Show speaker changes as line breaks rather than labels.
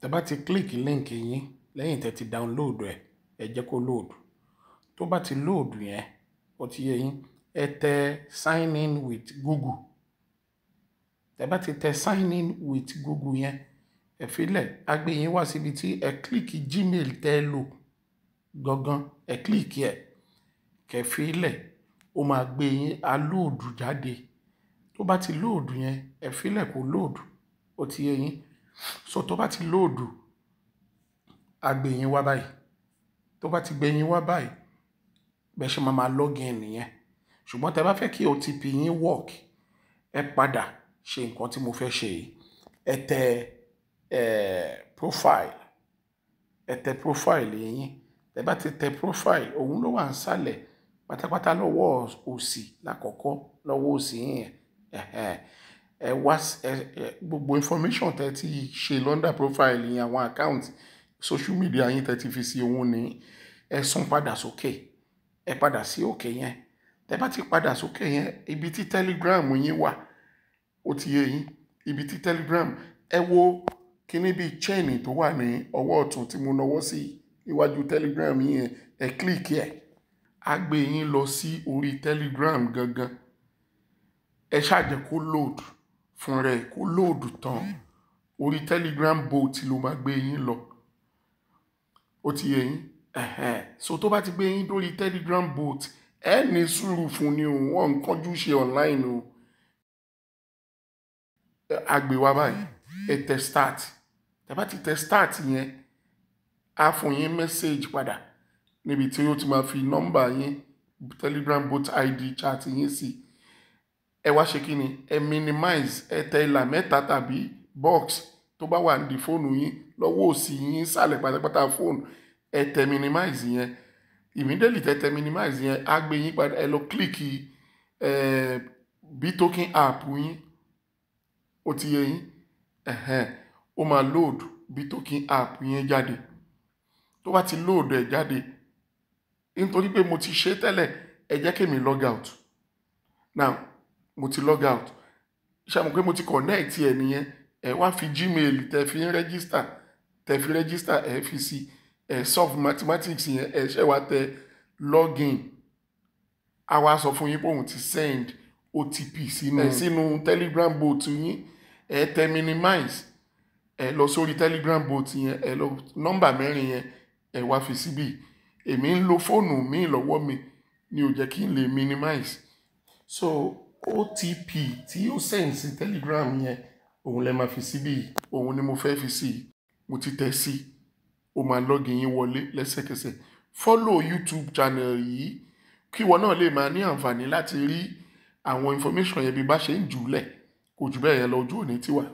tẹ́ bá ti click link yín lẹ́yìn tẹ́ ti download ẹ jẹ́ kó load. Tó bá ti load yẹn ó ti yé yín, ẹ tẹ sign in with Google. Tẹ́ bá ti tẹ sign in with Google yẹn, ẹ filẹ̀ á gbé yín wá síbi tí ẹ click Gmail tẹ́ lò gangan, ẹ click ẹ kẹ́ filẹ̀ ó máa gbé yín á load jáde. Tó bá ti load yẹn ẹ filẹ̀ kó load, ó ti yé yín. So tó bá ti load á gbé yín wá báyìí. Tó bá ti gbé yín wá báyìí bẹ́ẹ̀ ṣe máa login nìyẹn. Ṣùgbọ́n tẹ́ bá fẹ́ kí OTP yín work, ẹ padà ṣe nǹkan tí mo fẹ́ ṣe yìí. Ẹ tẹ profile, ẹ tẹ profile yín. Tẹ́ bá ti tẹ profile, òun ló wà nísàlẹ̀ pátápátá lọ́wọ́ òsì lákọ̀ọ́kọ́, lọ́wọ́ òsì yẹn. Ẹ wá gbogbo information tẹ́ ti ṣe lọ́ndà profile yín, àwọn account social media yín tẹ́ ti fi sí òun ní ẹ sún padà sókè. Ẹ padà sí òkè yẹn. Tẹ́ bá ti padà sókè yẹn, ibi tí Telegram yín wà, ó ti yé yín. Ibi tí Telegram, ẹ wo kíní bí chain tó wà ní ọwọ́ ọ̀tún tí mo nawọ́ sí iwájú Telegram yín, ẹ click ẹ. Á gbé yín lọ sí orí Telegram gangan. Ẹ ṣáà jẹ́ kó load fún rẹ̀, kó load tán. Orí Telegram bot ló máa gbé yín lọ. Ó ti yé yín. So tó bá ti gbé yín lórí Telegram bot, ẹ ní sùúrù fún ni o, wọ́n ń kánjú ṣe online o. Á gbé wá báyìí, ẹ tẹ start. Tẹ́ bá ti tẹ start yẹn, á fún yín message padà níbi tí ó ti máa fi nọ́mbà yín, Telegram bot ID chat yín sí. Ẹ wá ṣe kí ni? Ẹ minimize, ẹ tẹ ìlà mẹ́ta tàbí box tó bá wà ní fóònù yín lọ́wọ́ òsì yín sálẹ̀ pátápátá fóònù. Ẹ tẹ minimize yẹn. Immediately tẹ minimize yẹn, á gbé yín padà. Ẹ lọ click BToken app yín. Ó ti yé yín. Ó máa load BToken app yín jáde. Tó bá ti load ẹ̀ jáde, nítorí pé mo ti ṣe tẹ́lẹ̀, ẹ jẹ́ kí mi log out. Now, mo ti log out. Ṣé mo pé mo ti connect ẹ nìyẹn? Ẹ wá fi Gmail tẹ́ fi register, ẹ fi sí solve mathematics yẹn, ẹ ṣe wá tẹ login. A wá sọ fún yín pé òun ti send OTP sínú Telegram bot yín. Ẹ tẹ minimize, ẹ lọ sórí Telegram bot yẹn, ẹ lọ nọ́mbà mẹ́rin yẹn, ẹ wá fi síbí. Èmi ń lo fóònù mi lọ́wọ́ mi ni ò jẹ́ kí n lè minimize. So OTP tí ó send sí Telegram yẹn, òun lẹ máa fi síbí. Òun ni mo fẹ́ fi sí. Mo ti tẹ̀ sí. Ó máa login yín wọlé lẹ́sẹ̀kẹsẹ̀. Follow YouTube channel yìí kí ìwọ náà lè máa ní àǹfààní láti rí àwọn information yẹn bí bá ṣe ń jùlẹ̀. Kò jù bẹ́ẹ̀ yẹn lọ, ojú òní tiwa.